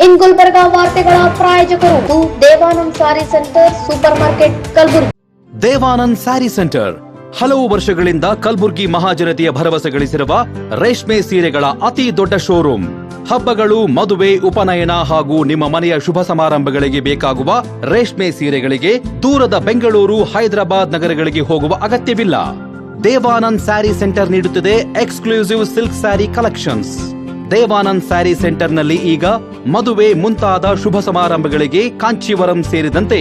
ಇನ್ ಗುಲ್ಬರ್ಗಾ ವಾರ್ತೆಗಳ ಪ್ರಾಯೋಜಕರು Devanand saree centre supermarket Kalaburagi. Devanand saree centre ಹಲವು ವರ್ಷಗಳಿಂದ ಕಲಬುರ್ಗಿ ಮಹಾಜನತೆಯ ಭರವಸೆ ಗಳಿಸಿರುವ ರೇಷ್ಮೆ ಸೀರೆಗಳ ಅತಿ ದೊಡ್ಡ ಶೋರೂಮ್. ಹಬ್ಬಗಳು, ಮದುವೆ, ಉಪನಯನ ಹಾಗೂ ನಿಮ್ಮ ಮನೆಯ ಶುಭ ಸಮಾರಂಭಗಳಿಗೆ ಬೇಕಾಗುವ ರೇಷ್ಮೆ ಸೀರೆಗಳಿಗೆ ದೂರದ ಬೆಂಗಳೂರು, ಹೈದರಾಬಾದ್ ನಗರಗಳಿಗೆ ಹೋಗುವ ಅಗತ್ಯವಿಲ್ಲ. ದೇವಾನಂದ್ ಸ್ಯಾರಿ ಸೆಂಟರ್ ನೀಡುತ್ತಿದೆ exclusive silk saree collections. Devanand saree ಸೆಂಟರ್ನಲ್ಲಿ ಈಗ ಮದುವೆ ಮುಂತಾದ ಶುಭ ಸಮಾರಂಭಗಳಿಗೆ ಕಾಂಚೀವರಂ ಸೇರಿದಂತೆ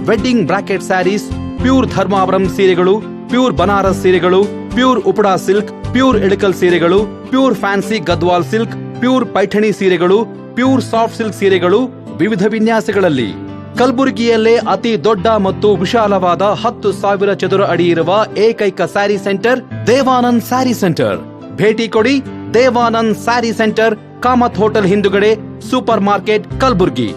wedding brocade sarees, pure Dharmavaram ಸೀರೆಗಳು, ಪ್ಯೂರ್ ಬನಾರಸ್ ಸೀರೆಗಳು, pure Uppada silk, pure Ilkal ಸೀರೆಗಳು, pure fancy Gadwal silk, pure Paithani ಸೀರೆಗಳು, ಪ್ಯೂರ್ ಸಾಫ್ಟ್ ಸಿಲ್ಕ್ ಸೀರೆಗಳು ವಿವಿಧ ವಿನ್ಯಾಸಗಳಲ್ಲಿ. ಕಲಬುರಗಿಯಲ್ಲೇ ಅತಿ ದೊಡ್ಡ ಮತ್ತು ವಿಶಾಲವಾದ 10,000 ಚದುರ ಅಡಿ ಇರುವ ಏಕೈಕ sari centre Devanand saree centre. ಭೇಟಿ ಕೊಡಿ. Devanand saree centre, Kamath hotel ಹಿಂದುಗಡೆ, ಸೂಪರ್ ಮಾರ್ಕೆಟ್, ಕಲಬುರಗಿ.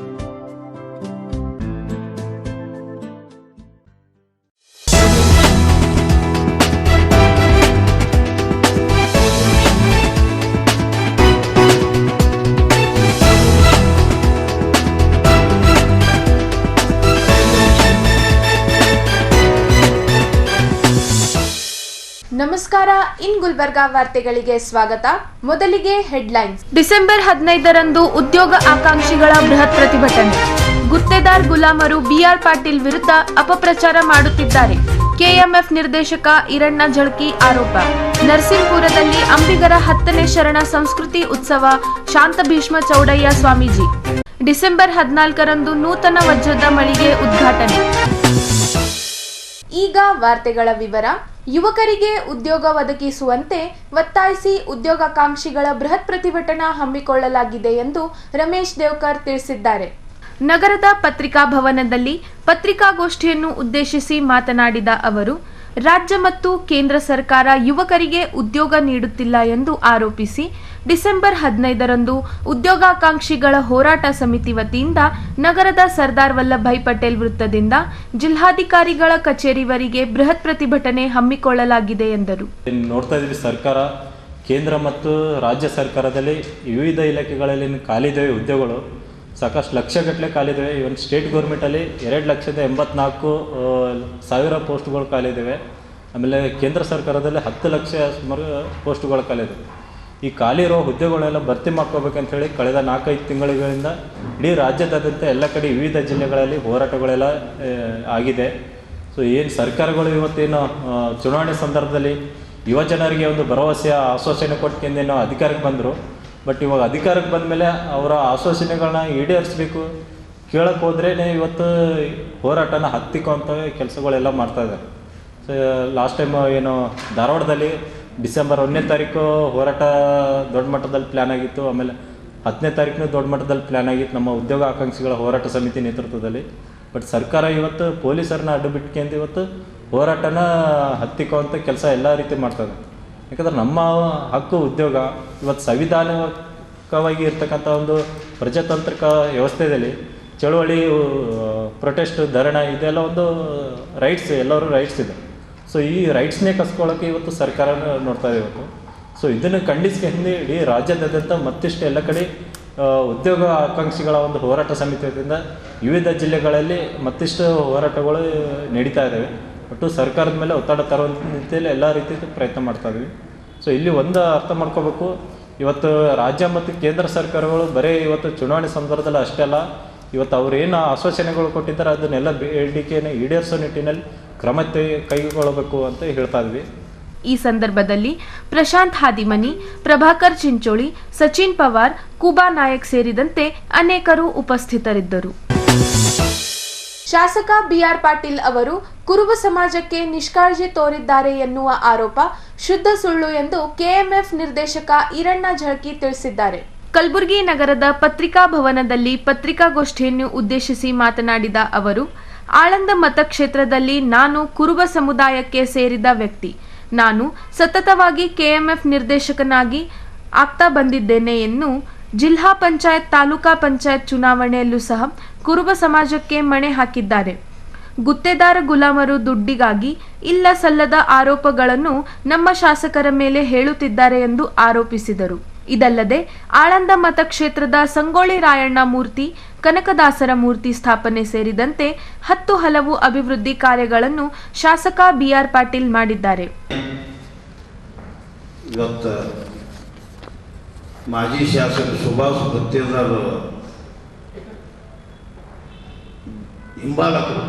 ನಮಸ್ಕಾರ. ಇನ್ ಗುಲ್ಬರ್ಗಾ ವಾರ್ತೆಗಳಿಗೆ ಸ್ವಾಗತ. ಮೊದಲಿಗೆ ಹೆಡ್ಲೈನ್ಸ್. ಡಿಸೆಂಬರ್ 15ರಂದು ಉದ್ಯೋಗ ಆಕಾಂಕ್ಷಿಗಳ ಬೃಹತ್ ಪ್ರತಿಭಟನೆ. ಗುತ್ತೇದಾರ್ ಗುಲಾಮರು ಬಿಆರ್ ಪಾಟೀಲ್ ವಿರುದ್ಧ ಅಪಪ್ರಚಾರ ಮಾಡುತ್ತಿದ್ದಾರೆ. ಕೆಎಂಎಫ್ ನಿರ್ದೇಶಕ ಈರಣ್ಣ ಝಳಕಿ ಆರೋಪ. ನರಸಿಂಹಪುರದಲ್ಲಿ ಅಂಬಿಗರ 10ನೇ ಶರಣ ಸಂಸ್ಕೃತಿ ಉತ್ಸವ, ಶಾಂತ ಭೀಷ್ಮ ಚೌಡಯ್ಯ ಸ್ವಾಮೀಜಿ. ಡಿಸೆಂಬರ್ 14ರಂದು ನೂತನ ವಜ್ರದ ಮಳಿಗೆ ಉದ್ಘಾಟನೆ. ಈಗ ವಾರ್ತೆಗಳ ವಿವರ. ಯುವಕರಿಗೆ ಉದ್ಯೋಗ ಒದಗಿಸುವಂತೆ ಒತ್ತಾಯಿಸಿ ಉದ್ಯೋಗಾಕಾಂಕ್ಷಿಗಳ ಬೃಹತ್ ಪ್ರತಿಭಟನಾ ಹಮ್ಮಿಕೊಳ್ಳಲಾಗಿದೆ ಎಂದು ರಮೇಶ್ ದೇವ್ಕರ್ ತಿಳಿಸಿದ್ದಾರೆ. ನಗರದ ಪತ್ರಿಕಾ ಭವನದಲ್ಲಿ ಪತ್ರಿಕಾಗೋಷ್ಠಿಯನ್ನು ಉದ್ದೇಶಿಸಿ ಮಾತನಾಡಿದ ಅವರು, ರಾಜ್ಯ ಮತ್ತು ಕೇಂದ್ರ ಸರ್ಕಾರ ಯುವಕರಿಗೆ ಉದ್ಯೋಗ ನೀಡುತ್ತಿಲ್ಲ ಎಂದು ಆರೋಪಿಸಿ ಡಿಸೆಂಬರ್ 15ರಂದು ಉದ್ಯೋಗಾಕಾಂಕ್ಷಿಗಳ ಹೋರಾಟ ಸಮಿತಿ ವತಿಯಿಂದ ನಗರದ ಸರ್ದಾರ್ ವಲ್ಲಭಾಯ್ ಪಟೇಲ್ ವೃತ್ತದಿಂದ ಜಿಲ್ಲಾಧಿಕಾರಿಗಳ ಕಚೇರಿವರೆಗೆ ಬೃಹತ್ ಪ್ರತಿಭಟನೆ ಹಮ್ಮಿಕೊಳ್ಳಲಾಗಿದೆ ಎಂದರು. ನೋಡ್ತಾ ಇದ್ವಿ, ಸರ್ಕಾರ, ಕೇಂದ್ರ ಮತ್ತು ರಾಜ್ಯ ಸರ್ಕಾರದಲ್ಲಿ ವಿವಿಧ ಇಲಾಖೆಗಳಲ್ಲಿ ಖಾಲಿದ್ದೇವೆ ಉದ್ಯೋಗಗಳು, ಸಾಕಷ್ಟು ಲಕ್ಷಗಟ್ಟಲೆ ಖಾಲಿದ್ದೇವೆ. ಇವನ್ ಸ್ಟೇಟ್ ಗೌರ್ಮೆಂಟಲ್ಲಿ 2,84,000 ಪೋಸ್ಟ್ಗಳು ಖಾಲಿದ್ದೇವೆ. ಆಮೇಲೆ ಕೇಂದ್ರ ಸರ್ಕಾರದಲ್ಲಿ 10 ಲಕ್ಷ ಸುಮಾರು ಪೋಸ್ಟ್ಗಳು ಖಾಲಿದ್ದೇವೆ. ಈ ಖಾಲಿ ಇರೋ ಹುದ್ದೆಗಳೆಲ್ಲ ಭರ್ತಿ ಮಾಡ್ಕೋಬೇಕಂತ ಹೇಳಿ ಕಳೆದ 4-5 ತಿಂಗಳಿಂದ ಇಡೀ ರಾಜ್ಯದಾದ್ಯಂತ ಎಲ್ಲ ಕಡೆ ವಿವಿಧ ಜಿಲ್ಲೆಗಳಲ್ಲಿ ಹೋರಾಟಗಳೆಲ್ಲ ಆಗಿದೆ. ಸೊ ಏನು ಸರ್ಕಾರಗಳು ಇವತ್ತೇನು ಚುನಾವಣೆ ಸಂದರ್ಭದಲ್ಲಿ ಯುವ ಜನರಿಗೆ ಒಂದು ಭರವಸೆಯ ಆಶ್ವಾಸನೆ ಕೊಟ್ಕೊಂಡೇನೋ ಅಧಿಕಾರಕ್ಕೆ ಬಂದರು. ಬಟ್ ಇವಾಗ ಅಧಿಕಾರಕ್ಕೆ ಬಂದ ಮೇಲೆ ಅವರ ಆಶ್ವಾಸನೆಗಳನ್ನ ಈಡೇರಿಸಬೇಕು ಕೇಳಕ್ಕೆ ಹೋದ್ರೇ ಇವತ್ತು ಹೋರಾಟನ ಹತ್ತಿಕ್ಕುವಂಥ ಕೆಲಸಗಳೆಲ್ಲ ಮಾಡ್ತಾಯಿದ್ದಾರೆ. ಸೊ ಲಾಸ್ಟ್ ಟೈಮ್ ಏನು ಧಾರವಾಡದಲ್ಲಿ ಡಿಸೆಂಬರ್ 1ನೇ ತಾರೀಕು ಹೋರಾಟ ದೊಡ್ಡ ಮಟ್ಟದಲ್ಲಿ ಪ್ಲ್ಯಾನ್ ಆಗಿತ್ತು. ಆಮೇಲೆ 10ನೇ ತಾರೀಕು ದೊಡ್ಡ ಮಟ್ಟದಲ್ಲಿ ಪ್ಲ್ಯಾನ್ ಆಗಿತ್ತು ನಮ್ಮ ಉದ್ಯೋಗ ಆಕಾಂಕ್ಷಿಗಳ ಹೋರಾಟ ಸಮಿತಿ ನೇತೃತ್ವದಲ್ಲಿ. ಬಟ್ ಸರ್ಕಾರ ಇವತ್ತು ಪೊಲೀಸರನ್ನ ಅಡ್ಡು ಬಿಟ್ಕೊಂಡು ಇವತ್ತು ಹೋರಾಟನ ಹತ್ತಿಕ್ಕುವಂಥ ಕೆಲಸ ಎಲ್ಲ ರೀತಿ ಮಾಡ್ತದೆ. ಯಾಕಂದ್ರೆ ನಮ್ಮ ಹಕ್ಕು ಉದ್ಯೋಗ ಇವತ್ತು ಸಂವಿಧಾನಿಕವಾಗಿ ಇರ್ತಕ್ಕಂಥ ಒಂದು ಪ್ರಜಾತಾಂತ್ರಿಕ ವ್ಯವಸ್ಥೆಯಲ್ಲಿ ಚಳುವಳಿ, ಪ್ರೊಟೆಸ್ಟ್, ಧರಣಿ ಇದೆಲ್ಲ ಒಂದು ರೈಟ್ಸ್, ಎಲ್ಲರೂ ರೈಟ್ಸ್ ಇದೆ. ಸೊ ಈ ರೈಟ್ಸ್ನೇ ಕಸ್ಕೊಳ್ಳೋಕ್ಕೆ ಇವತ್ತು ಸರ್ಕಾರ ನೋಡ್ತಾ ಇದೆ ಇವತ್ತು. ಸೊ ಇದನ್ನು ಖಂಡಿಸ್ಕೊಂಡು ಇಡೀ ರಾಜ್ಯದಾದ್ಯಂತ ಮತ್ತಿಷ್ಟು ಎಲ್ಲ ಕಡೆ ಉದ್ಯೋಗ ಆಕಾಂಕ್ಷಿಗಳ ಒಂದು ಹೋರಾಟ ಸಮಿತಿಯಿಂದ ವಿವಿಧ ಜಿಲ್ಲೆಗಳಲ್ಲಿ ಮತ್ತಿಷ್ಟು ಹೋರಾಟಗಳು ನಡೀತಾ ಇದ್ದಾವೆ. ಒಟ್ಟು ಸರ್ಕಾರದ ಮೇಲೆ ಒತ್ತಡ ತರುವಂಥ ರೀತಿಯಲ್ಲಿ ಎಲ್ಲ ರೀತಿ ಪ್ರಯತ್ನ ಮಾಡ್ತಾ ಇದ್ವಿ. ಸೊ ಇಲ್ಲಿ ಒಂದು ಅರ್ಥ ಮಾಡ್ಕೋಬೇಕು, ಇವತ್ತು ರಾಜ್ಯ ಮತ್ತು ಕೇಂದ್ರ ಸರ್ಕಾರಗಳು ಬರೀ ಇವತ್ತು ಚುನಾವಣೆ ಸಂದರ್ಭದಲ್ಲಿ ಅಷ್ಟೇ ಅಲ್ಲ, ಇವತ್ತು ಅವ್ರೇನು ಆಶ್ವಾಸನೆಗಳು ಕೊಟ್ಟಿದ್ದಾರೆ ಅದನ್ನೆಲ್ಲ ಬೇಡಿಕೆಯನ್ನು ಈಡೇರಿಸೋ ನಿಟ್ಟಿನಲ್ಲಿ ಕ್ರಮ ಕೈಗೊಳ್ಳಬೇಕು ಅಂತ ಹೇಳ್ತಾ ಇದ್ವಿ. ಈ ಸಂದರ್ಭದಲ್ಲಿ ಪ್ರಶಾಂತ್ ಹಾದಿಮನಿ, ಪ್ರಭಾಕರ್ ಚಿಂಚೋಳಿ, ಸಚಿನ್ ಪವಾರ್, ಕುಬಾ ನಾಯಕ್ ಸೇರಿದಂತೆ ಅನೇಕರು ಉಪಸ್ಥಿತರಿದ್ದರು. ಶಾಸಕ ಬಿಆರ್ ಪಾಟೀಲ್ ಅವರು ಕುರುಬ ಸಮಾಜಕ್ಕೆ ನಿಷ್ಕಾಳಜಿ ತೋರಿದ್ದಾರೆ ಎನ್ನುವ ಆರೋಪ ಶುದ್ಧ ಸುಳ್ಳು ಎಂದು ಕೆಎಂಎಫ್ ನಿರ್ದೇಶಕ ಈರಣ್ಣ ಝಳಕಿ ತಿಳಿಸಿದ್ದಾರೆ. ಕಲಬುರಗಿ ನಗರದ ಪತ್ರಿಕಾ ಭವನದಲ್ಲಿ ಪತ್ರಿಕಾಗೋಷ್ಠಿಯನ್ನು ಉದ್ದೇಶಿಸಿ ಮಾತನಾಡಿದ ಅವರು, ಆಳಂದ ಮತಕ್ಷೇತ್ರದಲ್ಲಿ ನಾನು ಕುರುಬ ಸಮುದಾಯಕ್ಕೆ ಸೇರಿದ ವ್ಯಕ್ತಿ. ನಾನು ಸತತವಾಗಿ ಕೆಎಂಎಫ್ ನಿರ್ದೇಶಕನಾಗಿ ಆಗ್ತಾ ಬಂದಿದ್ದೇನೆ ಎನ್ನು ಜಿಲ್ಲಾ ಪಂಚಾಯತ್, ತಾಲೂಕಾ ಪಂಚಾಯತ್ ಚುನಾವಣೆಯಲ್ಲೂ ಸಹ ಕುರುಬ ಸಮಾಜಕ್ಕೆ ಮಣೆ ಹಾಕಿದ್ದಾರೆ. ಗುತ್ತೇದಾರ ಗುಲಾಮರು ದುಡ್ಡಿಗಾಗಿ ಇಲ್ಲ ಸಲ್ಲದ ಆರೋಪಗಳನ್ನು ನಮ್ಮ ಶಾಸಕರ ಮೇಲೆ ಹೇಳುತ್ತಿದ್ದಾರೆ ಎಂದು ಆರೋಪಿಸಿದರು. ಇದಲ್ಲದೆ ಆಳಂದ ಮತಕ್ಷೇತ್ರದ ಸಂಗೊಳ್ಳಿ ರಾಯಣ್ಣ ಮೂರ್ತಿ, ಕನಕದಾಸರ ಮೂರ್ತಿ ಸ್ಥಾಪನೆ ಸೇರಿದಂತೆ 10 ಹಲವು ಅಭಿವೃದ್ಧಿ ಕಾರ್ಯಗಳನ್ನು ಶಾಸಕ ಬಿಆರ್ ಪಾಟೀಲ್ ಮಾಡಿದ್ದಾರೆ. ಇವತ್ತು ಮಾಜಿ ಶಾಸಕ ಸುಭಾಷ್ ಗುತ್ತೇದಾರ್ ಹಿಂಬಾಲಕರು,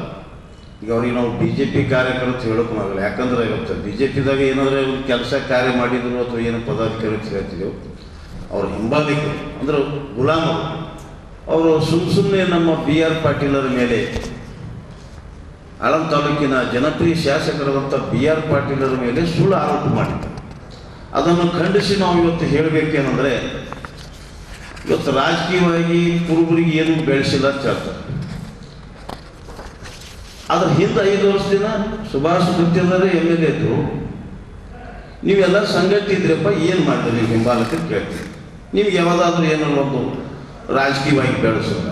ಈಗ ಅವ್ರಿಗೆ ನಾವು BJP ಕಾರ್ಯಕರ್ತರು ಹೇಳೋಕ್ಕಾಗಲ್ಲ. ಯಾಕಂದ್ರೆ ಇವತ್ತು BJPದಾಗ ಏನಾದರೂ ಒಂದು ಕೆಲಸ ಕಾರ್ಯ ಮಾಡಿದ್ರು ಅಥವಾ ಏನು ಪದಾಧಿಕಾರಿ ಹೇಳ್ತಿದ್ದೆವು, ಅವ್ರ ಹಿಂಬಾಲಕರು ಅಂದ್ರೆ ಗುಲಾಮರು. ಅವರು ಸುಮ್ಮನೆ ನಮ್ಮ BR ಪಾಟೀಲರ ಮೇಲೆ, ಆಳಂದ ತಾಲೂಕಿನ ಜನಪ್ರಿಯ ಶಾಸಕರಾದಂಥ BR ಪಾಟೀಲರ ಮೇಲೆ ಸುಳ್ಳು ಆರೋಪ ಮಾಡಿದ್ದಾರೆ. ಅದನ್ನು ಖಂಡಿಸಿ ನಾವು ಇವತ್ತು ಹೇಳಬೇಕೇನೆಂದರೆ, ಇವತ್ತು ರಾಜಕೀಯವಾಗಿ ಕುರುಬರಿಗೆ ಏನು ಬೆಳೆಸಿಲ್ಲ ಅಂತ ಹೇಳ್ತಾರೆ. ಅದ್ರ ಹಿಂದೆ 5 ವರ್ಷದಿಂದ ಸುಭಾಷ್ ಗುತ್ತೇದಾರ್ MLA ಇದ್ರು. ನೀವೆಲ್ಲ ಸಂಘಟಿದ್ರಪ್ಪ, ಏನು ಮಾಡಿದ್ರಿ ನೀವು ಹಿಂಬಾಲಕರು ಕೇಳ್ತೀವಿ. ನಿಮ್ಗೆ ಯಾವ್ದಾದ್ರೂ ಏನಲ್ಲ ಒಂದು ರಾಜಕೀಯವಾಗಿ ಬೆಳೆಸೋಲ್ಲ.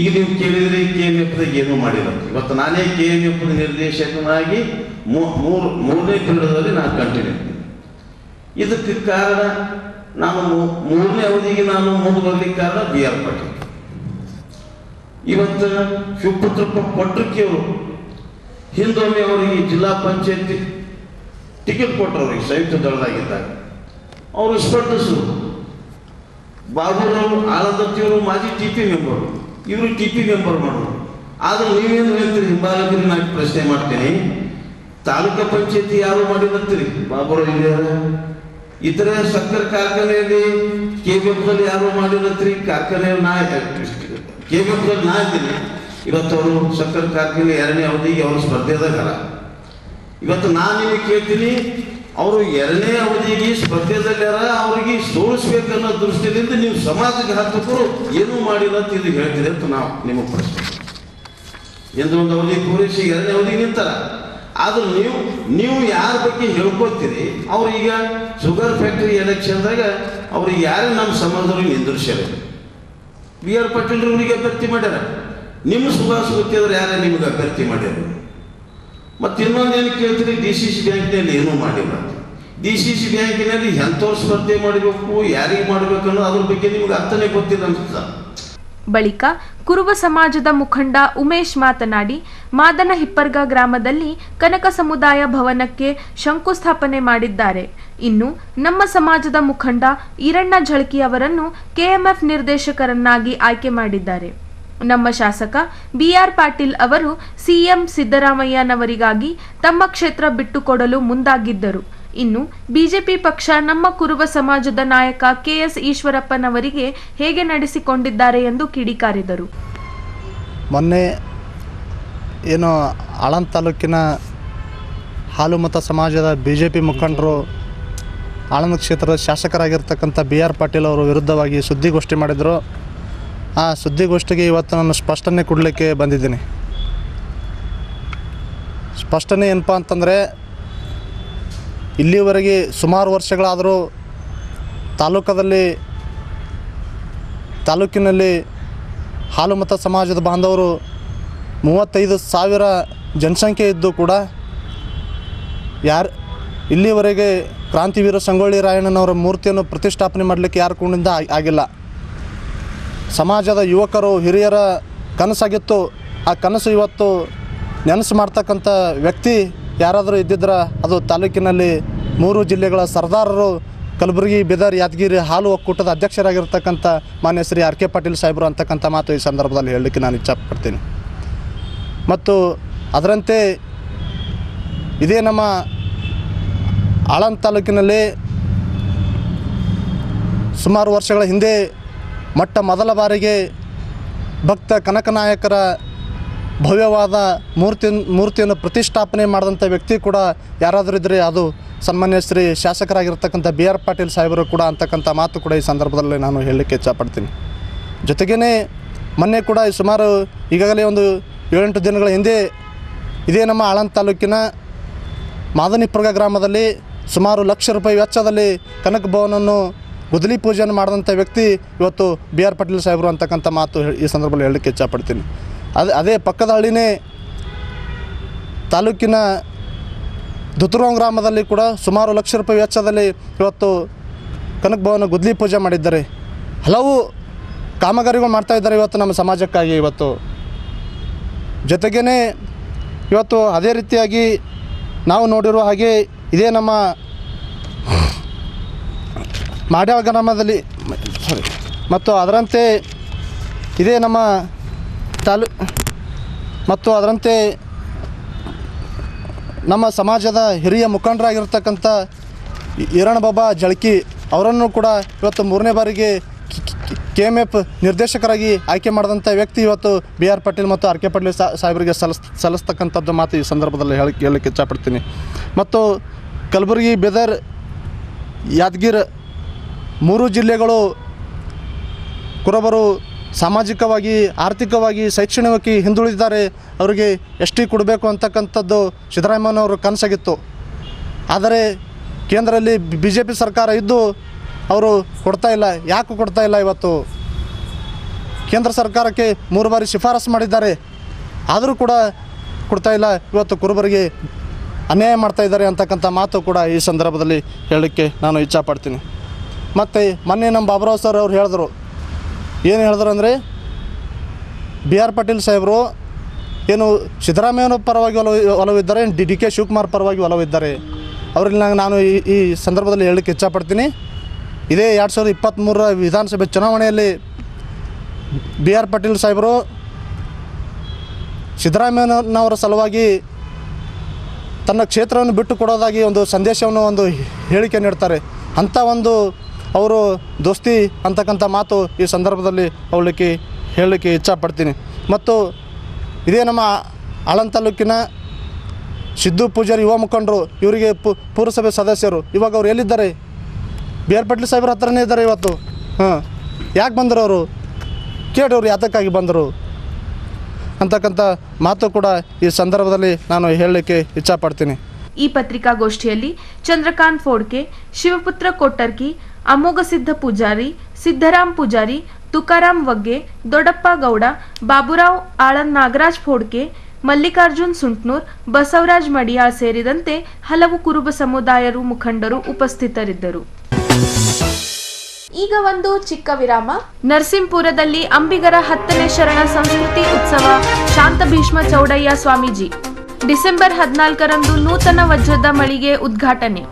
ಈಗ ನೀವು ಕೇಳಿದ್ರಿ KMFದಾಗ ಏನೂ ಮಾಡಿಲ್ಲ. ಇವತ್ತು ನಾನೇ KMF ನಿರ್ದೇಶಕನಾಗಿ ಮೂರನೇ ಪೀರಿಯಡಲ್ಲಿ ನಾನು ಕಂಟಿನ್ಯೂ. ಇದಕ್ಕೆ ಕಾರಣ ನಾನು 3ನೇ ಅವಧಿಗೆ ನಾನು ಮುಂದೆ ಬರ್ಲಿಕ್ಕೆ ಕಾರಣ BR ಪಾಟೀಲ್. ಇವತ್ತು ಶಿವಪುತ್ರಪ್ಪ ಕೊಟ್ರಕ್ಕೆ ಅವರು ಹಿಂದೊಮ್ಮೆ ಅವರಿಗೆ ಜಿಲ್ಲಾ ಪಂಚಾಯತಿ ಟಿಕೆಟ್ ಕೊಟ್ಟರು. ಅವರಿಗೆ ಸಂಯುಕ್ತ ದಳದಾಗಿದ್ದಾಗ ಅವರು ಸ್ಪರ್ಧಿಸಿದ್ರು. ಬಾಬುರವರು ಆಳಂದತ್ತಿಯವರು ಮಾಜಿ TP ಮೆಂಬರು, ಇವರು TP ಮೆಂಬರ್ ಮಾಡೋರು. ಆದ್ರೆ ನೀವೇನು ಹೇಳ್ತೀರಿ ಹಿಂಬಾಲಕರಿಗೆ ನಾನು ಪ್ರಶ್ನೆ ಮಾಡ್ತೀನಿ, ತಾಲೂಕಾ ಪಂಚಾಯತಿ ಯಾರು ಮಾಡಿದಂತೀರಿ? ಬಾಬುರವರು ಇದ್ದಾರೆ. ಇತರೆ ಸಕ್ಕರೆ ಕಾರ್ಖಾನೆಯಲ್ಲಿ KBFದಲ್ಲಿ ಯಾರು ಮಾಡಿದಂತ್ರಿ? ಕಾರ್ಖಾನೆಯಲ್ಲಿ KBFದಲ್ಲಿ ನಾ ಇದ್ದೀನಿ. ಇವತ್ತು ಅವರು ಸಕ್ಕರೆ ಕಾರ್ಖಾನೆ 2ನೇ ಅವಧಿಗೆ ಅವರು ಸ್ಪರ್ಧೆದಾಗಲ್ಲ. ಇವತ್ತು ನಾನು ನಿಮಗೆ ಕೇಳ್ತೀನಿ, ಅವರು 2ನೇ ಅವಧಿಗೆ ಸ್ಪರ್ಧೆದಲ್ಲಾರ, ಅವ್ರಿಗೆ ಸೋಲಿಸ್ಬೇಕನ್ನೋ ದೃಷ್ಟಿಯಿಂದ ನೀವು ಸಮಾಜಕ್ಕೆ ಹತ್ತಕ್ಕರು ಏನೂ ಮಾಡಿಲ್ಲ ಅಂತ ಇದು ಹೇಳ್ತೀರಿ ಅಂತ ನಾವು ನಿಮಗೆ ಪ್ರಶ್ನೆ. ಎಂದು ಒಂದು ಅವಧಿ ಪೂರೈಸಿ 2ನೇ ಅವಧಿಗೆ ನಿಂತಾರ. ಆದ್ರೆ ನೀವು ಯಾರ ಬಗ್ಗೆ ಹೇಳ್ಕೊತೀರಿ? ಅವ್ರು ಈಗ ಶುಗರ್ ಫ್ಯಾಕ್ಟ್ರಿ ಎಲೆಕ್ಷನ್ದಾಗ ಅವ್ರಿಗೆ ಯಾರೇ ನಮ್ಮ ಸಮಾಜದವ್ರಿಗೆ ನಿಂದಿರ್ಸ್ಯಾರ. BR ಪಾಟೀಲ್ರವ್ರಿಗೆ ಅಭ್ಯರ್ಥಿ ಮಾಡ್ಯಾರ. ನಿಮ್ಮ ಸುಭಾಷ್ ಗುತ್ತೇದಾರ್ ಯಾರೇ ನಿಮ್ಗೆ ಅಭ್ಯರ್ಥಿ ಮಾಡ್ಯಾರ? ಮತ್ತು ಇನ್ನೊಂದೇನು ಕೇಳ್ತೀರಿ, DCC ಬ್ಯಾಂಕ್ನಲ್ಲಿ ಏನೂ ಮಾಡಿಲ್ಲ. DCC ಬ್ಯಾಂಕಿನಲ್ಲಿ ಎಂಥವ್ರು ಸ್ಪರ್ಧೆ ಮಾಡಬೇಕು, ಯಾರಿಗೆ ಮಾಡಬೇಕು ಅನ್ನೋ ಅದ್ರ ಬಗ್ಗೆ ನಿಮ್ಗೆ ಅರ್ಥನೇ ಗೊತ್ತಿಲ್ಲ ಅನ್ಸುತ್ತ. ಬಳಿಕ ಕುರುಬ ಸಮಾಜದ ಮುಖಂಡ ಉಮೇಶ್ ಮಾತನಾಡಿ, ಮಾದನ ಹಿಪ್ಪರ್ಗ ಗ್ರಾಮದಲ್ಲಿ ಕನಕ ಸಮುದಾಯ ಭವನಕ್ಕೆ ಶಂಕುಸ್ಥಾಪನೆ ಮಾಡಿದ್ದಾರೆ. ಇನ್ನು ನಮ್ಮ ಸಮಾಜದ ಮುಖಂಡ ಈರಣ್ಣ ಝಳಕಿ ಅವರನ್ನು KMF ನಿರ್ದೇಶಕರನ್ನಾಗಿ ಆಯ್ಕೆ ಮಾಡಿದ್ದಾರೆ. ನಮ್ಮ ಶಾಸಕ BR ಪಾಟೀಲ್ ಅವರು CM ಸಿದ್ದರಾಮಯ್ಯನವರಿಗಾಗಿ ತಮ್ಮ ಕ್ಷೇತ್ರ ಬಿಟ್ಟುಕೊಡಲು ಮುಂದಾಗಿದ್ದರು. ಇನ್ನು ಬಿಜೆಪಿ ಪಕ್ಷ ನಮ್ಮ ಕುರುಬ ಸಮಾಜದ ನಾಯಕ KS ಈಶ್ವರಪ್ಪನವರಿಗೆ ಹೇಗೆ ನಡೆಸಿಕೊಂಡಿದ್ದಾರೆ ಎಂದು ಕಿಡಿಕಾರಿದರು. ಮೊನ್ನೆ ಏನು ಆಳಂದ ತಾಲೂಕಿನ ಹಾಲುಮತ ಸಮಾಜದ BJP ಮುಖಂಡರು ಆಳಂದ ಕ್ಷೇತ್ರದ ಶಾಸಕರಾಗಿರ್ತಕ್ಕಂಥ BR ಪಾಟೀಲ್ ಅವರು ವಿರುದ್ಧವಾಗಿ ಸುದ್ದಿಗೋಷ್ಠಿ ಮಾಡಿದರು. ಆ ಸುದ್ದಿಗೋಷ್ಠಿಗೆ ಇವತ್ತು ನಾನು ಸ್ಪಷ್ಟನೆ ಕೊಡಲಿಕ್ಕೆ ಬಂದಿದ್ದೀನಿ. ಸ್ಪಷ್ಟನೆ ಏನಪ್ಪ ಅಂತಂದರೆ, ಇಲ್ಲಿವರೆಗೆ ಸುಮಾರು ವರ್ಷಗಳಾದರೂ ತಾಲೂಕಿನಲ್ಲಿ ಹಾಲುಮತ ಸಮಾಜದ ಬಾಂಧವರು 35,000 ಜನಸಂಖ್ಯೆ ಇದ್ದು ಕೂಡ ಇಲ್ಲಿವರೆಗೆ ಕ್ರಾಂತಿವೀರ ಸಂಗೊಳ್ಳಿ ರಾಯಣ್ಣನವರ ಮೂರ್ತಿಯನ್ನು ಪ್ರತಿಷ್ಠಾಪನೆ ಮಾಡಲಿಕ್ಕೆ ಯಾರ ಕೂಡಿಂದ ಆಗಿಲ್ಲ. ಸಮಾಜದ ಯುವಕರು ಹಿರಿಯರ ಕನಸಾಗಿತ್ತು. ಆ ಕನಸು ಇವತ್ತು ನೆನಸು ಮಾಡ್ತಕ್ಕಂಥ ವ್ಯಕ್ತಿ ಯಾರಾದರೂ ಇದ್ದಿದ್ರೆ ಅದು ತಾಲೂಕಿನಲ್ಲಿ 3 ಜಿಲ್ಲೆಗಳ ಸರ್ದಾರರು, ಕಲಬುರಗಿ, ಬೀದರ್, ಯಾದಗಿರಿ ಹಾಲು ಒಕ್ಕೂಟದ ಅಧ್ಯಕ್ಷರಾಗಿರ್ತಕ್ಕಂಥ ಮಾನ್ಯ ಶ್ರೀ RK ಪಾಟೀಲ್ ಸಾಹೇಬರು ಅಂತಕ್ಕಂಥ ಮಾತು ಈ ಸಂದರ್ಭದಲ್ಲಿ ಹೇಳಲಿಕ್ಕೆ ನಾನು ಇಚ್ಛಪಡ್ತೀನಿ. ಮತ್ತು ಅದರಂತೆ ಇದೇ ನಮ್ಮ ಆಳಂದ ತಾಲೂಕಿನಲ್ಲಿ ಸುಮಾರು ವರ್ಷಗಳ ಹಿಂದೆ ಮೊದಲ ಬಾರಿಗೆ ಭಕ್ತ ಕನಕನಾಯಕರ ಭವ್ಯವಾದ ಮೂರ್ತಿಯನ್ನು ಪ್ರತಿಷ್ಠಾಪನೆ ಮಾಡಿದಂಥ ವ್ಯಕ್ತಿ ಕೂಡ ಯಾರಾದರೂ ಇದ್ದರೆ ಅದು ಸನ್ಮಾನ್ಯ ಶ್ರೀ ಶಾಸಕರಾಗಿರ್ತಕ್ಕಂಥ BR ಪಾಟೀಲ್ ಸಾಹೇಬರು ಕೂಡ ಅಂತಕ್ಕಂಥ ಮಾತು ಕೂಡ ಈ ಸಂದರ್ಭದಲ್ಲಿ ನಾನು ಹೇಳಲಿಕ್ಕೆ ಇಚ್ಛಪಡ್ತೀನಿ. ಜೊತೆಗೇ ಮೊನ್ನೆ ಕೂಡ ಸುಮಾರು ಈಗಾಗಲೇ ಒಂದು 7-8 ದಿನಗಳ ಹಿಂದೆ ಇದೇ ನಮ್ಮ ಆಳಂದ ತಾಲೂಕಿನ ಮಾದನಿಪುರ್ಗ ಗ್ರಾಮದಲ್ಲಿ ಸುಮಾರು ಲಕ್ಷ ರೂಪಾಯಿ ವೆಚ್ಚದಲ್ಲಿ ಕನಕ ಭವನವನ್ನು ಗುದ್ದಲಿ ಪೂಜೆಯನ್ನು ಮಾಡಿದಂಥ ವ್ಯಕ್ತಿ ಇವತ್ತು BR ಪಾಟೀಲ್ ಸಾಹೇಬರು ಅಂತಕ್ಕಂಥ ಮಾತು ಈ ಸಂದರ್ಭದಲ್ಲಿ ಹೇಳಲಿಕ್ಕೆ ಇಚ್ಛಪಡ್ತೀನಿ. ಅದೇ ಪಕ್ಕದ ಹಳ್ಳಿನೇ ತಾಲೂಕಿನ ದುತುರಾಂಗ್ ಗ್ರಾಮದಲ್ಲಿ ಕೂಡ ಸುಮಾರು ಲಕ್ಷ ರೂಪಾಯಿ ವೆಚ್ಚದಲ್ಲಿ ಇವತ್ತು ಕನಕ ಭವನ ಗುದ್ಲಿ ಪೂಜೆ ಮಾಡಿದ್ದಾರೆ. ಹಲವು ಕಾಮಗಾರಿಗಳು ಮಾಡ್ತಾ ಇದ್ದಾರೆ ಇವತ್ತು ನಮ್ಮ ಸಮಾಜಕ್ಕಾಗಿ. ಇವತ್ತು ಜೊತೆಗೇ ಇವತ್ತು ಅದೇ ರೀತಿಯಾಗಿ ನಾವು ನೋಡಿರುವ ಹಾಗೆ ಇದೇ ನಮ್ಮ ಮಾಡ್ಯಾಳ ಗ್ರಾಮದಲ್ಲಿ ಮತ್ತು ಅದರಂತೆ ಇದೇ ನಮ್ಮ ಮತ್ತು ಅದರಂತೆ ನಮ್ಮ ಸಮಾಜದ ಹಿರಿಯ ಮುಖಂಡರಾಗಿರ್ತಕ್ಕಂಥ ಈರಣಬಾಬಾ ಜಳಕಿ ಅವರನ್ನು ಕೂಡ ಇವತ್ತು 3ನೇ ಬಾರಿಗೆ KMF ನಿರ್ದೇಶಕರಾಗಿ ಆಯ್ಕೆ ಮಾಡಿದಂಥ ವ್ಯಕ್ತಿ ಇವತ್ತು BR ಪಾಟೀಲ್ ಮತ್ತು RK ಪಾಟೀಲ್ ಸಾಹೇಬರಿಗೆ ಸಲ್ಲಿಸ್ತಕ್ಕಂಥದ್ದು ಮಾತು ಈ ಸಂದರ್ಭದಲ್ಲಿ ಹೇಳಲಿಕ್ಕೆ ಇಚ್ಛಪಡ್ತೀನಿ. ಮತ್ತು ಕಲಬುರಗಿ, ಬೀದರ್, ಯಾದಗಿರಿ 3 ಜಿಲ್ಲೆಗಳು ಕುರುಬರು ಸಾಮಾಜಿಕವಾಗಿ, ಆರ್ಥಿಕವಾಗಿ, ಶೈಕ್ಷಣಿಕವಾಗಿ ಹಿಂದುಳಿದಿದ್ದಾರೆ. ಅವರಿಗೆ ST ಕೊಡಬೇಕು ಅಂತಕ್ಕಂಥದ್ದು ಸಿದ್ದರಾಮಯ್ಯನವರು ಕನಸಾಗಿತ್ತು. ಆದರೆ ಕೇಂದ್ರದಲ್ಲಿ BJP ಸರ್ಕಾರ ಇದ್ದು ಅವರು ಕೊಡ್ತಾ ಇಲ್ಲ. ಯಾಕೆ ಕೊಡ್ತಾ ಇಲ್ಲ? ಇವತ್ತು ಕೇಂದ್ರ ಸರ್ಕಾರಕ್ಕೆ 3 ಬಾರಿ ಶಿಫಾರಸು ಮಾಡಿದ್ದಾರೆ, ಆದರೂ ಕೂಡ ಕೊಡ್ತಾ ಇಲ್ಲ. ಇವತ್ತು ಕುರುಬರಿಗೆ ಅನ್ಯಾಯ ಮಾಡ್ತಾ ಇದ್ದಾರೆ ಅಂತಕ್ಕಂಥ ಮಾತು ಕೂಡ ಈ ಸಂದರ್ಭದಲ್ಲಿ ಹೇಳಲಿಕ್ಕೆ ನಾನು ಇಚ್ಛಪಡ್ತೀನಿ. ಮತ್ತು ಮೊನ್ನೆ ನಮ್ಮ ಬಾಬುರಾವ್ ಸರ್ ಅವ್ರು ಹೇಳಿದ್ರು, ಏನು ಹೇಳಿದ್ರು ಅಂದರೆ BR ಪಾಟೀಲ್ ಸಾಹೇಬರು ಏನು ಸಿದ್ದರಾಮಯ್ಯನ ಪರವಾಗಿ ಒಲವಿದ್ದಾರೆ, DK ಶಿವಕುಮಾರ್ ಪರವಾಗಿ ಒಲವಿದ್ದಾರೆ. ಅವರಲ್ಲಿ ನಾನು ಈ ಸಂದರ್ಭದಲ್ಲಿ ಹೇಳಲಿಕ್ಕೆ ಇಚ್ಛಪಡ್ತೀನಿ. ಇದೇ 2023 ವಿಧಾನಸಭೆ ಚುನಾವಣೆಯಲ್ಲಿ BR ಪಾಟೀಲ್ ಸಾಹೇಬರು ಸಿದ್ದರಾಮಯ್ಯನವರ ಸಲುವಾಗಿ ತನ್ನ ಕ್ಷೇತ್ರವನ್ನು ಬಿಟ್ಟು ಕೊಡೋದಾಗಿ ಒಂದು ಸಂದೇಶವನ್ನು, ಒಂದು ಹೇಳಿಕೆ ನೀಡ್ತಾರೆ. ಅಂಥ ಒಂದು ಅವರು ದೋಸ್ತಿ ಅಂತಕ್ಕಂಥ ಮಾತು ಈ ಸಂದರ್ಭದಲ್ಲಿ ಹೇಳಲಿಕ್ಕೆ ಇಚ್ಛಪಡ್ತೀನಿ. ಮತ್ತು ಇದೇ ನಮ್ಮ ಆಳಂದ ತಾಲೂಕಿನ ಸಿದ್ದು ಪೂಜಾರಿ ಯುವ ಮುಖಂಡರು, ಇವರಿಗೆ ಪುರಸಭೆ ಸದಸ್ಯರು, ಇವಾಗ ಅವ್ರು ಎಲ್ಲಿದ್ದಾರೆ? BR ಪಾಟೀಲ್ ಸಾಹೇಬ್ರ ಹತ್ರನೇ ಇದ್ದಾರೆ ಇವತ್ತು. ಯಾಕೆ ಬಂದರು ಅವರು? ಕೇಳಿ ಅವ್ರು ಯಾತಕ್ಕಾಗಿ ಬಂದರು ಅಂತಕ್ಕಂಥ ಮಾತು ಕೂಡ ಈ ಸಂದರ್ಭದಲ್ಲಿ ನಾನು ಹೇಳಲಿಕ್ಕೆ ಇಚ್ಛಪಡ್ತೀನಿ. ಈ ಪತ್ರಿಕಾಗೋಷ್ಠಿಯಲ್ಲಿ ಚಂದ್ರಕಾಂತ್ ಫೋಡ್ಕೆ, ಶಿವಪುತ್ರ ಕೊಟ್ಟರ್ಕಿ, ಅಮೋಘಸಿದ್ಧ ಪೂಜಾರಿ, ಸಿದ್ದರಾಮ್ ಪೂಜಾರಿ, ತುಕಾರಾಮ್ ವಗ್ಗೆ, ದೊಡ್ಡಪ್ಪ ಗೌಡ, ಬಾಬುರಾವ್ ಆಳಂದ್, ನಾಗರಾಜ್ ಫೋಡ್ಕೆ, ಮಲ್ಲಿಕಾರ್ಜುನ್ ಸುಂಟ್ನೂರ್, ಬಸವರಾಜ್ ಮಡಿಯಾಳ್ ಸೇರಿದಂತೆ ಹಲವು ಕುರುಬ ಸಮುದಾಯರು ಮುಖಂಡರು ಉಪಸ್ಥಿತರಿದ್ದರು. ಈಗ ಒಂದು ಚಿಕ್ಕ ವಿರಾಮ. ನರಸಿಂಹಪುರದಲ್ಲಿ ಅಂಬಿಗರ 10ನೇ ಶರಣ ಸಂಸ್ಕೃತಿ ಉತ್ಸವ ಶಾಂತ ಭೀಷ್ಮ ಚೌಡಯ್ಯ ಸ್ವಾಮೀಜಿ ಡಿಸೆಂಬರ್ 14ರಂದು ನೂತನ ವಜ್ರದ ಮಳಿಗೆ ಉದ್ಘಾಟನೆ.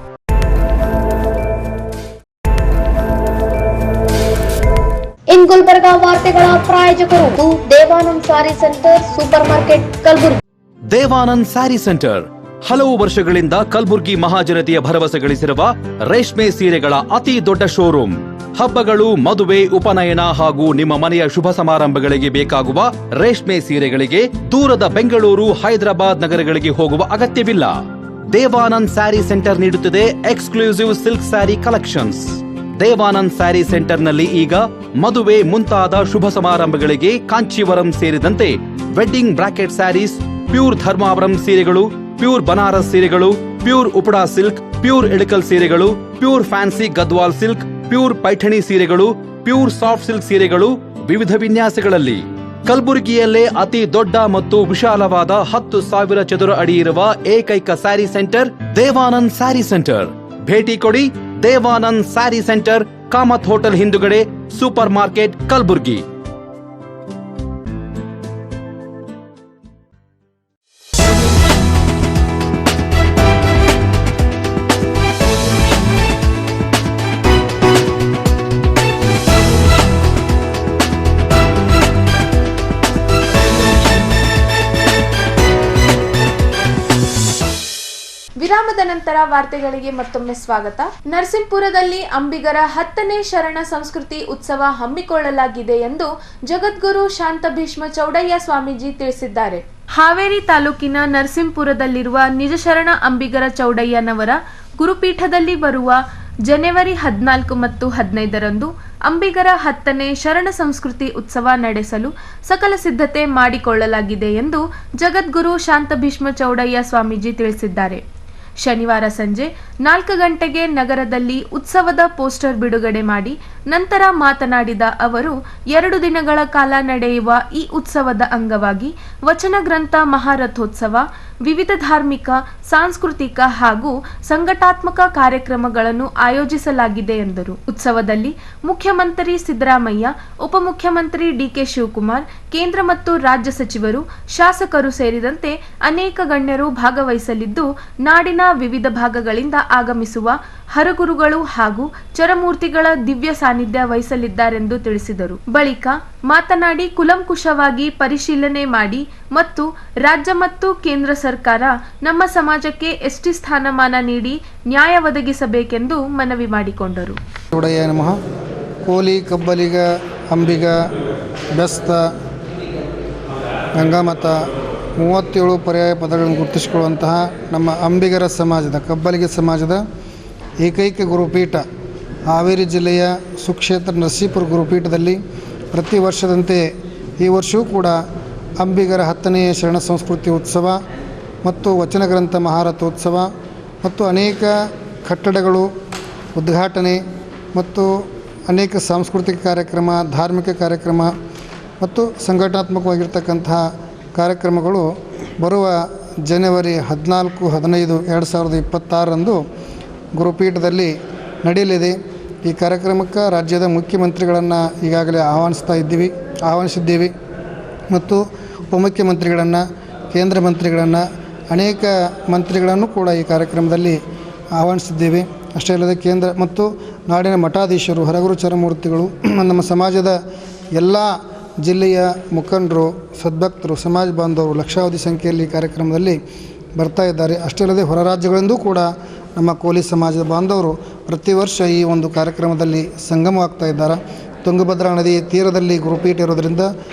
ಇನ್ ಗುಲ್ಬರ್ಗಾ ವಾರ್ತೆಗಳ ಪ್ರಾಯೋಜಕರು Devanand saree centre supermarket Kalaburagi. Devanand saree centre ಹಲವು ವರ್ಷಗಳಿಂದ ಕಲಬುರ್ಗಿ ಮಹಾಜನತೆಯ ಭರವಸೆ ಗಳಿಸಿರುವ ರೇಷ್ಮೆ ಸೀರೆಗಳ ಅತಿ ದೊಡ್ಡ ಶೋರೂಮ್. ಹಬ್ಬಗಳು, ಮದುವೆ, ಉಪನಯನ ಹಾಗೂ ನಿಮ್ಮ ಮನೆಯ ಶುಭ ಸಮಾರಂಭಗಳಿಗೆ ಬೇಕಾಗುವ ರೇಷ್ಮೆ ಸೀರೆಗಳಿಗೆ ದೂರದ ಬೆಂಗಳೂರು, ಹೈದರಾಬಾದ್ ನಗರಗಳಿಗೆ ಹೋಗುವ ಅಗತ್ಯವಿಲ್ಲ. ದೇವಾನಂದ್ ಸ್ಯಾರಿ ಸೆಂಟರ್ ನೀಡುತ್ತಿದೆ exclusive silk saree collections. Devanand saree ಸೆಂಟರ್ನಲ್ಲಿ ಈಗ ಮದುವೆ ಮುಂತಾದ ಶುಭ ಸಮಾರಂಭಗಳಿಗೆ ಕಾಂಚೀವರಂ ಸೇರಿದಂತೆ wedding brocade sarees, pure Dharmavaram ಸೀರೆಗಳು, ಪ್ಯೂರ್ ಬನಾರಸ್ ಸೀರೆಗಳು, pure Uppada silk, pure Ilkal ಸೀರೆಗಳು, pure fancy Gadwal silk, pure Paithani ಸೀರೆಗಳು, ಪ್ಯೂರ್ ಸಾಫ್ಟ್ ಸಿಲ್ಕ್ ಸೀರೆಗಳು ವಿವಿಧ ವಿನ್ಯಾಸಗಳಲ್ಲಿ. ಕಲಬುರಗಿಯಲ್ಲೇ ಅತಿ ದೊಡ್ಡ ಮತ್ತು ವಿಶಾಲವಾದ 10,000 ಚದುರ ಅಡಿ ಇರುವ ಏಕೈಕ sari centre Devanand saree centre. ಭೇಟಿ ಕೊಡಿ. Devanand saree centre, Kamath hotel ಹಿಂದುಗಡೆ, ಸೂಪರ್ ಮಾರ್ಕೆಟ್, ಕಲಬುರ್ಗಿ. ವಿರಾಮದ ನಂತರ ವಾರ್ತೆಗಳಿಗೆ ಮತ್ತೊಮ್ಮೆ ಸ್ವಾಗತ. ನರಸಿಂಹಪುರದಲ್ಲಿ ಅಂಬಿಗರ 10ನೇ ಶರಣ ಸಂಸ್ಕೃತಿ ಉತ್ಸವ ಹಮ್ಮಿಕೊಳ್ಳಲಾಗಿದೆ ಎಂದು ಜಗದ್ಗುರು ಶಾಂತ ಭೀಷ್ಮ ಚೌಡಯ್ಯ ಸ್ವಾಮೀಜಿ ತಿಳಿಸಿದ್ದಾರೆ. ಹಾವೇರಿ ತಾಲೂಕಿನ ನರಸಿಂಹಪುರದಲ್ಲಿರುವ ನಿಜ ಶರಣ ಅಂಬಿಗರ ಚೌಡಯ್ಯನವರ ಗುರುಪೀಠದಲ್ಲಿ ಬರುವ ಜನವರಿ 14 ಮತ್ತು 15ರಂದು ಅಂಬಿಗರ 10ನೇ ಶರಣ ಸಂಸ್ಕೃತಿ ಉತ್ಸವ ನಡೆಸಲು ಸಕಲ ಸಿದ್ಧತೆ ಮಾಡಿಕೊಳ್ಳಲಾಗಿದೆ ಎಂದು ಜಗದ್ಗುರು ಶಾಂತ ಭೀಷ್ಮ ಚೌಡಯ್ಯ ಸ್ವಾಮೀಜಿ ತಿಳಿಸಿದ್ದಾರೆ. ಶನಿವಾರ ಸಂಜೆ 4 ಗಂಟೆಗೆ ನಗರದಲ್ಲಿ ಉತ್ಸವದ ಪೋಸ್ಟರ್ ಬಿಡುಗಡೆ ಮಾಡಿ ನಂತರ ಮಾತನಾಡಿದ ಅವರು, 2 ದಿನಗಳ ಕಾಲ ನಡೆಯುವ ಈ ಉತ್ಸವದ ಅಂಗವಾಗಿ ವಚನ ಗ್ರಂಥ ಮಹಾರಥೋತ್ಸವ, ವಿವಿಧ ಧಾರ್ಮಿಕ, ಸಾಂಸ್ಕೃತಿಕ ಹಾಗೂ ಸಂಘಟನಾತ್ಮಕ ಕಾರ್ಯಕ್ರಮಗಳನ್ನು ಆಯೋಜಿಸಲಾಗಿದೆ ಎಂದರು. ಉತ್ಸವದಲ್ಲಿ ಮುಖ್ಯಮಂತ್ರಿ ಸಿದ್ದರಾಮಯ್ಯ, ಉಪಮುಖ್ಯಮಂತ್ರಿ ಡಿಕೆ ಶಿವಕುಮಾರ್, ಕೇಂದ್ರ ಮತ್ತು ರಾಜ್ಯ ಸಚಿವರು, ಶಾಸಕರು ಸೇರಿದಂತೆ ಅನೇಕ ಗಣ್ಯರು ಭಾಗವಹಿಸಲಿದ್ದು, ನಾಡಿನ ವಿವಿಧ ಭಾಗಗಳಿಂದ ಆಗಮಿಸುವ ಹರಗುರುಗಳು ಹಾಗೂ ಚರಮೂರ್ತಿಗಳ ದಿವ್ಯ ಸಾನ್ನಿಧ್ಯ ವಹಿಸಲಿದ್ದಾರೆಂದು ತಿಳಿಸಿದರು. ಬಳಿಕ ಮಾತನಾಡಿ ಕುಲಂಕುಷವಾಗಿ ಪರಿಶೀಲನೆ ಮಾಡಿ ಮತ್ತು ರಾಜ್ಯ ಮತ್ತು ಕೇಂದ್ರ ಸರ್ಕಾರ ನಮ್ಮ ಸಮಾಜಕ್ಕೆ ಎಸ್ಟಿ ಸ್ಥಾನಮಾನ ನೀಡಿ ನ್ಯಾಯ ಒದಗಿಸಬೇಕೆಂದು ಮನವಿ ಮಾಡಿಕೊಂಡರು. ನಮಃ. ಕೋಲಿ, ಕಬ್ಬಲಿಗ, ಅಂಬಿಗ, ಬೆಸ್ತ, ಗಂಗಾಮತ 37 ಪರ್ಯಾಯ ಪದಗಳನ್ನು ಗುರುತಿಸಿಕೊಳ್ಳುವಂತಹ ನಮ್ಮ ಅಂಬಿಗರ ಸಮಾಜದ, ಕಬ್ಬಲಿಗ ಸಮಾಜದ ಏಕೈಕ ಗುರುಪೀಠ ಹಾವೇರಿ ಜಿಲ್ಲೆಯ ಸುಕ್ಷೇತ್ರ ನರಸೀಪುರ ಗುರುಪೀಠದಲ್ಲಿ ಪ್ರತಿ ವರ್ಷದಂತೆ ಈ ವರ್ಷವೂ ಕೂಡ ಅಂಬಿಗರ 10ನೇ ಶರಣ ಸಂಸ್ಕೃತಿ ಉತ್ಸವ ಮತ್ತು ವಚನ ಗ್ರಂಥ ಮಹಾರಥೋತ್ಸವ ಮತ್ತು ಅನೇಕ ಕಟ್ಟಡಗಳು ಉದ್ಘಾಟನೆ ಮತ್ತು ಅನೇಕ ಸಾಂಸ್ಕೃತಿಕ ಕಾರ್ಯಕ್ರಮ, ಧಾರ್ಮಿಕ ಕಾರ್ಯಕ್ರಮ ಮತ್ತು ಸಂಘಟನಾತ್ಮಕವಾಗಿರ್ತಕ್ಕಂತಹ ಕಾರ್ಯಕ್ರಮಗಳು ಬರುವ ಜನವರಿ 14, 15, 2026ರಂದು ಗುರುಪೀಠದಲ್ಲಿ ನಡೆಯಲಿದೆ. ಈ ಕಾರ್ಯಕ್ರಮಕ್ಕೆ ರಾಜ್ಯದ ಮುಖ್ಯಮಂತ್ರಿಗಳನ್ನು ಈಗಾಗಲೇ ಆಹ್ವಾನಿಸಿದ್ದೀವಿ ಮತ್ತು ಉಪಮುಖ್ಯಮಂತ್ರಿಗಳನ್ನು, ಕೇಂದ್ರ ಮಂತ್ರಿಗಳನ್ನು, ಅನೇಕ ಮಂತ್ರಿಗಳನ್ನು ಕೂಡ ಈ ಕಾರ್ಯಕ್ರಮದಲ್ಲಿ ಆಹ್ವಾನಿಸಿದ್ದೇವೆ. ಅಷ್ಟೇ ಅಲ್ಲದೆ ಕೇಂದ್ರ ಮತ್ತು ನಾಡಿನ ಮಠಾಧೀಶರು, ಹರಗುರು ಚರಮೂರ್ತಿಗಳು, ನಮ್ಮ ಸಮಾಜದ ಎಲ್ಲ ಜಿಲ್ಲೆಯ ಮುಖಂಡರು, ಸದ್ಭಕ್ತರು, ಸಮಾಜ ಬಾಂಧವರು ಲಕ್ಷಾವಧಿ ಸಂಖ್ಯೆಯಲ್ಲಿ ಈ ಕಾರ್ಯಕ್ರಮದಲ್ಲಿ ಬರ್ತಾ ಇದ್ದಾರೆ. ಅಷ್ಟೇ ಅಲ್ಲದೆ ಹೊರ ರಾಜ್ಯಗಳಿಂದೂ ಕೂಡ ನಮ್ಮ ಕೋಲಿ ಸಮಾಜದ ಬಾಂಧವರು ಪ್ರತಿ ವರ್ಷ ಈ ಒಂದು ಕಾರ್ಯಕ್ರಮದಲ್ಲಿ ಸಂಗಮವಾಗ್ತಾ ಇದ್ದಾರೆ. ತುಂಗಭದ್ರಾ ನದಿ ತೀರದಲ್ಲಿ ಗುರುಪೀಠ ಇರೋದರಿಂದ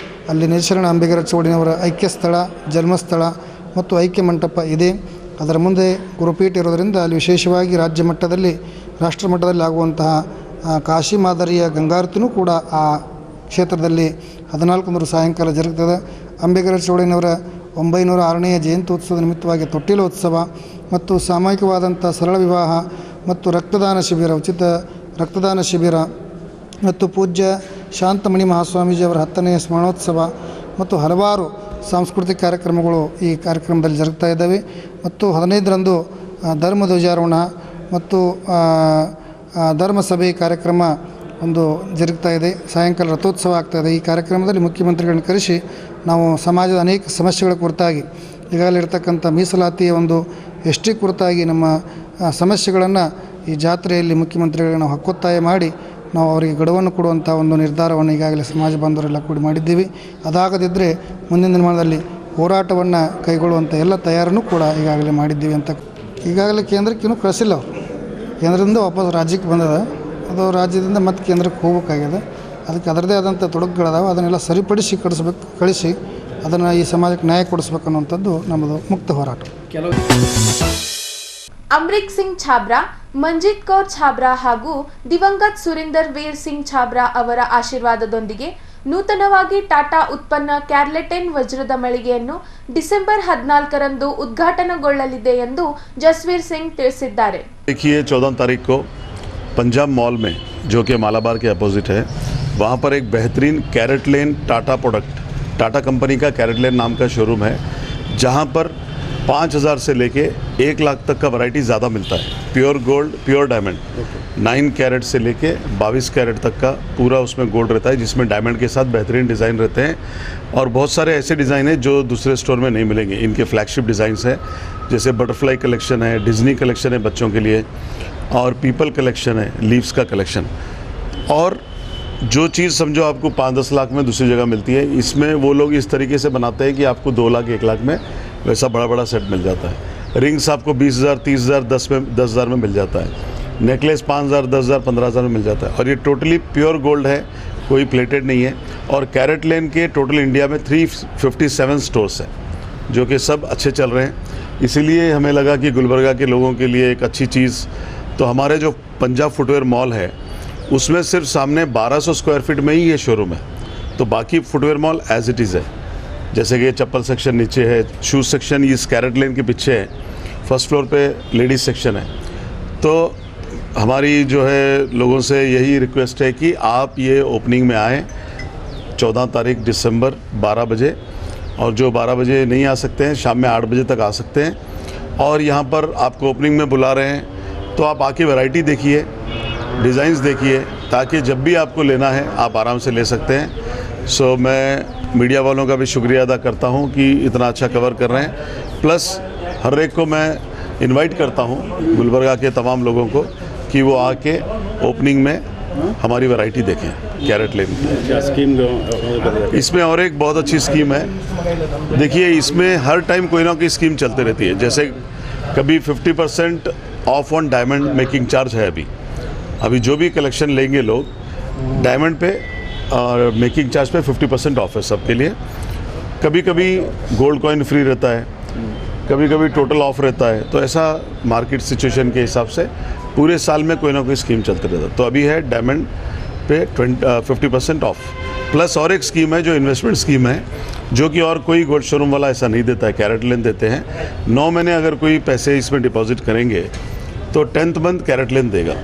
ಅಲ್ಲಿ ನಿಜಶರಣ ಅಂಬಿಗರ ಚೌಡಿನವರ ಐಕ್ಯ ಸ್ಥಳ, ಜನ್ಮಸ್ಥಳ ಮತ್ತು ಐಕ್ಯ ಮಂಟಪ ಇದೆ. ಅದರ ಮುಂದೆ ಗುರುಪೀಠ ಇರೋದರಿಂದ ಅಲ್ಲಿ ವಿಶೇಷವಾಗಿ ರಾಜ್ಯ ಮಟ್ಟದಲ್ಲಿ, ರಾಷ್ಟ್ರ ಮಟ್ಟದಲ್ಲಿ ಆಗುವಂತಹ ಕಾಶಿ ಮಾದರಿಯ ಗಂಗಾರತಿನೂ ಕೂಡ ಆ ಕ್ಷೇತ್ರದಲ್ಲಿ 14 ಸಾಯಂಕಾಲ ಜರುಗುತ್ತದೆ. ಅಂಬಿಗರ ಚೌಡಿನವರ 906ನೇ ಜಯಂತ್ಯೋತ್ಸವದ ನಿಮಿತ್ತವಾಗಿ ತೊಟ್ಟಿಲೋತ್ಸವ ಮತ್ತು ಸಾಮೂಹಿಕವಾದಂಥ ಸರಳ ವಿವಾಹ ಮತ್ತು ರಕ್ತದಾನ ಶಿಬಿರ, ಉಚಿತ ರಕ್ತದಾನ ಶಿಬಿರ ಮತ್ತು ಪೂಜ್ಯ ಶಾಂತಮಣಿ ಮಹಾಸ್ವಾಮೀಜಿಯವರ 10ನೇ ಸ್ಮರಣೋತ್ಸವ ಮತ್ತು ಹಲವಾರು ಸಾಂಸ್ಕೃತಿಕ ಕಾರ್ಯಕ್ರಮಗಳು ಈ ಕಾರ್ಯಕ್ರಮದಲ್ಲಿ ಜರುಗ್ತಾ ಇದ್ದಾವೆ. ಮತ್ತು 15ರಂದು ಧರ್ಮ ಧ್ವಜಾರೋಹಣ ಮತ್ತು ಧರ್ಮಸಭೆ ಕಾರ್ಯಕ್ರಮ ಒಂದು ಜರುಗ್ತಾ ಇದೆ. ಸಾಯಂಕಾಲ ರಥೋತ್ಸವ ಆಗ್ತಾಯಿದೆ. ಈ ಕಾರ್ಯಕ್ರಮದಲ್ಲಿ ಮುಖ್ಯಮಂತ್ರಿಗಳನ್ನು ಕರೆಸಿ ನಾವು ಸಮಾಜದ ಅನೇಕ ಸಮಸ್ಯೆಗಳ ಕುರಿತಾಗಿ, ಈಗಾಗಲೇ ಇರತಕ್ಕಂಥ ಮೀಸಲಾತಿಯ ಒಂದು ಎಷ್ಟಿ ಕುರಿತಾಗಿ ನಮ್ಮ ಸಮಸ್ಯೆಗಳನ್ನು ಈ ಜಾತ್ರೆಯಲ್ಲಿ ಮುಖ್ಯಮಂತ್ರಿಗಳಿಗೆ ನಾವು ಹಕ್ಕೊತ್ತಾಯ ಮಾಡಿ ನಾವು ಅವರಿಗೆ ಗಡುವನ್ನು ಕೊಡುವಂಥ ಒಂದು ನಿರ್ಧಾರವನ್ನು ಈಗಾಗಲೇ ಸಮಾಜ ಬಾಂಧವರೆಲ್ಲ ಕೂಡಿ ಮಾಡಿದ್ದೀವಿ. ಅದಾಗದಿದ್ದರೆ ಮುಂದಿನ ದಿನಮಾನದಲ್ಲಿ ಹೋರಾಟವನ್ನು ಕೈಗೊಳ್ಳುವಂಥ ಎಲ್ಲ ತಯಾರನ್ನು ಕೂಡ ಈಗಾಗಲೇ ಮಾಡಿದ್ದೀವಿ ಅಂತ. ಈಗಾಗಲೇ ಕೇಂದ್ರಕ್ಕೆ ಇನ್ನೂ ಕಳಿಸಿಲ್ಲ ಅವರು. ಕೇಂದ್ರದಿಂದ ವಾಪಸ್ ರಾಜ್ಯಕ್ಕೆ ಬಂದದ, ಅದು ರಾಜ್ಯದಿಂದ ಮತ್ತೆ ಕೇಂದ್ರಕ್ಕೆ ಹೋಗಬೇಕಾಗಿದೆ. ಅದಕ್ಕೆ ಅದರದೇ ಆದಂಥ ತೊಡಕುಗಳದಾವೆ, ಅದನ್ನೆಲ್ಲ ಸರಿಪಡಿಸಿ ಕಳಿಸಿ ಅದನ್ನು ಈ ಸಮಾಜಕ್ಕೆ ನ್ಯಾಯ ಕೊಡಿಸ್ಬೇಕು ಅನ್ನುವಂಥದ್ದು ನಮ್ಮದು ಮುಕ್ತ ಹೋರಾಟ. ಅಮೃತ್ ಸಿಂಗ್ ಛಾಬ್ರಾ, ಮಂಜಿತ್ ಕೌರ್ ಛಾಬ್ರಾ ಹಾಗೂ ದಿವಂಗತ್ ಸುರಿಂದರ್ ವೀರ್ ಸಿಂಗ್ ಛಾಬ್ರಾ ಅವರ ಆಶೀರ್ವಾದದೊಂದಿಗೆ ನೂತನವಾಗಿ ಟಾಟಾ ಉತ್ಪನ್ನ ಕ್ಯಾರ್ಲೆಟೆನ್ ವಜ್ರದ ಮಳಿಗೆಯನ್ನು ಡಿಸೆಂಬರ್ 14ರಂದು ಉದ್ಘಾಟನೆಗೊಳ್ಳಲಿದೆ ಎಂದು ಜಸ್ವೀರ್ ಸಿಂಗ್ ತಿಳಿಸಿದ್ದಾರೆ. 14 तारीख को पंजाब मॉल में, जो कि मालाबार के अपोजिट है, वहाँ पर एक बेहतरीन कैरेटलेन टाटा प्रोडक्ट, टाटा कंपनी का कैरेटलेन नाम का शोरूम है, जहाँ पर 5000 से लेके 1 लाख तक का वैरायटी ज़्यादा मिलता है. Pure gold, pure diamond, 9 carat से लेके 22 कैरेट तक का पूरा उसमें गोल्ड रहता है, जिसमें डायमंड के साथ बेहतरीन डिज़ाइन रहते हैं. और बहुत सारे ऐसे डिज़ाइन हैं जो दूसरे स्टोर में नहीं मिलेंगे. इनके फ्लैगशिप डिज़ाइंस हैं, जैसे बटरफ्लाई कलेक्शन है, डिज्नी कलेक्शन है बच्चों के लिए, और पीपल कलेक्शन है, लीव्स का कलेक्शन. और जो चीज़ समझो आपको 5-10 लाख में दूसरी जगह मिलती है, इसमें वो लोग इस तरीके से बनाते हैं कि आपको 2 लाख 1 लाख में वैसा बड़ा बड़ा सेट मिल जाता है. रिंग्स आपको 20,000, 30,000, 10,000 में मिल जाता है. नेकलेस 5,000, 10,000, 15,000 में मिल जाता है. और ये टोटली प्योर गोल्ड है, कोई प्लेटेड नहीं है. और कैरेट लेन के टोटल इंडिया में 357 स्टोर्स हैं, जो कि सब अच्छे चल रहे हैं. इसीलिए हमें लगा कि गुलबर्गा के लोगों के लिए एक अच्छी चीज़, तो हमारे जो पंजाब फुटवेयर मॉल है उसमें सिर्फ सामने 1200 स्क्वायर फीट में ही ये शोरूम है. तो बाकी footwear mall as it is है, जैसे कि चप्पल सेक्शन नीचे है, शूज़ सेक्शन इस कैरेट लेन के पीछे है, फर्स्ट फ्लोर पे लेडीज़ सेक्शन है. तो हमारी जो है लोगों से यही रिक्वेस्ट है कि आप ये ओपनिंग में आएँ 14 तारीख दिसंबर 12 बजे. और जो 12 बजे नहीं आ सकते हैं शाम में 8 बजे तक आ सकते हैं। और यहाँ पर आपको ओपनिंग में बुला रहे हैं तो आप आके वैरायटी देखिए, डिज़ाइंस देखिए, ताकि जब भी आपको लेना है आप आराम से ले सकते हैं। सो मैं मीडिया वालों का भी शुक्रिया अदा करता हूँ कि इतना अच्छा कवर कर रहे हैं। प्लस हर एक को मैं इनवाइट करता हूँ गुलबर्गा के तमाम लोगों को कि वो आके ओपनिंग में हमारी वैरायटी देखें कैरेट लेन। इसमें और एक बहुत अच्छी स्कीम है। देखिए, इसमें हर टाइम कोई ना कोई स्कीम चलती रहती है। जैसे कभी 50% of on diamond making charge है। अभी जो भी कलेक्शन लेंगे लोग डायमंड पे और मेकिंग चार्ज पे 50% ऑफ है सबके लिए। कभी कभी गोल्ड कॉइन फ्री रहता है, कभी कभी टोटल ऑफ रहता है। तो ऐसा मार्केट सिचुएशन के हिसाब से पूरे साल में कोई ना कोई स्कीम चलती रहता है। तो अभी है डायमंड पे 50% ऑफ। प्लस और एक स्कीम है जो इन्वेस्टमेंट स्कीम है, जो कि और कोई गोल्ड शोरूम वाला ऐसा नहीं देता है। कैरेट लेन देते हैं। 9 महीने अगर कोई पैसे इसमें डिपॉजिट करेंगे तो 10th मंथ कैरेट लेन देगा।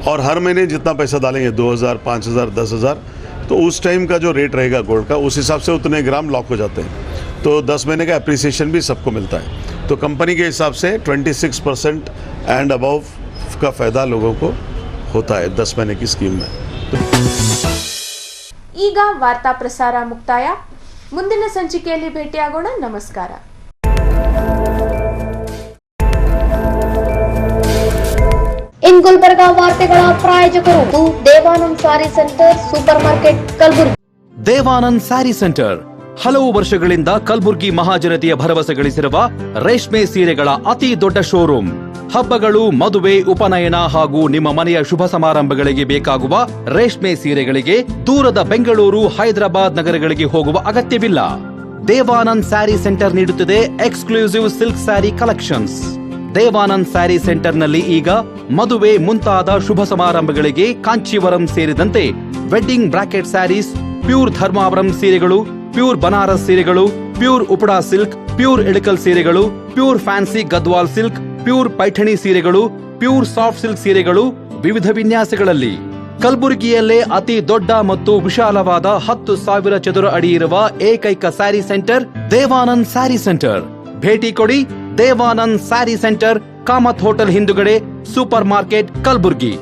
और हर महीने जितना पैसा डालेंगे 2000, 5000, 10,000, तो उस टाइम का जो रेट रहेगा गोल्ड का उस हिसाब से उतने ग्राम लॉक हो जाते हैं। तो 10 महीने का अप्रिसिएशन भी सबको मिलता है। तो कंपनी के हिसाब से 26% एंड अबव का फ़ायदा लोगों को होता है 10 महीने की स्कीम में। ಈಗ ವಾರ್ತಾ ಪ್ರಸಾರ ಮುಕ್ತಾಯ. ಮುಂದಿನ ಸಂಚಿಕೆಯಲ್ಲಿ ಭೇಟಿಯಾಗೋಣ. ನಮಸ್ಕಾರ. ಇನ್ ಗುಲ್ಬರ್ಗಾ ವಾರ್ತೆಗಳ ಪ್ರಾಯೋಜಕರು Devanand saree centre supermarket Kalaburagi. Devanand saree centre ಹಲವು ವರ್ಷಗಳಿಂದ ಕಲಬುರ್ಗಿ ಮಹಾಜನತೆಯ ಭರವಸೆ ಗಳಿಸಿರುವ ರೇಷ್ಮೆ ಸೀರೆಗಳ ಅತಿ ದೊಡ್ಡ ಶೋರೂಮ್. ಹಬ್ಬಗಳು, ಮದುವೆ, ಉಪನಯನ ಹಾಗೂ ನಿಮ್ಮ ಮನೆಯ ಶುಭ ಸಮಾರಂಭಗಳಿಗೆ ಬೇಕಾಗುವ ರೇಷ್ಮೆ ಸೀರೆಗಳಿಗೆ ದೂರದ ಬೆಂಗಳೂರು, ಹೈದರಾಬಾದ್ ನಗರಗಳಿಗೆ ಹೋಗುವ ಅಗತ್ಯವಿಲ್ಲ. ದೇವಾನಂದ್ ಸ್ಯಾರಿ ಸೆಂಟರ್ ನೀಡುತ್ತಿದೆ exclusive silk saree collections. Devanand saree ಸೆಂಟರ್ನಲ್ಲಿ ಈಗ ಮದುವೆ ಮುಂತಾದ ಶುಭ ಸಮಾರಂಭಗಳಿಗೆ ಕಾಂಚೀವರಂ ಸೇರಿದಂತೆ wedding brocade sarees, pure Dharmavaram ಸೀರೆಗಳು, ಪ್ಯೂರ್ ಬನಾರಸ್ ಸೀರೆಗಳು, pure Uppada silk, pure Ilkal ಸೀರೆಗಳು, pure fancy Gadwal silk, pure Paithani ಸೀರೆಗಳು, ಪ್ಯೂರ್ ಸಾಫ್ಟ್ ಸಿಲ್ಕ್ ಸೀರೆಗಳು ವಿವಿಧ ವಿನ್ಯಾಸಗಳಲ್ಲಿ. ಕಲಬುರಗಿಯಲ್ಲೇ ಅತಿ ದೊಡ್ಡ ಮತ್ತು ವಿಶಾಲವಾದ 10,000 ಚದುರ ಅಡಿ ಇರುವ ಏಕೈಕ sari centre Devanand saree centre. ಭೇಟಿ ಕೊಡಿ. Devanand saree centre, Kamath hotel ಹಿಂದುಗಡೆ, ಸೂಪರ್ ಮಾರ್ಕೆಟ್, ಕಲಬುರಗಿ.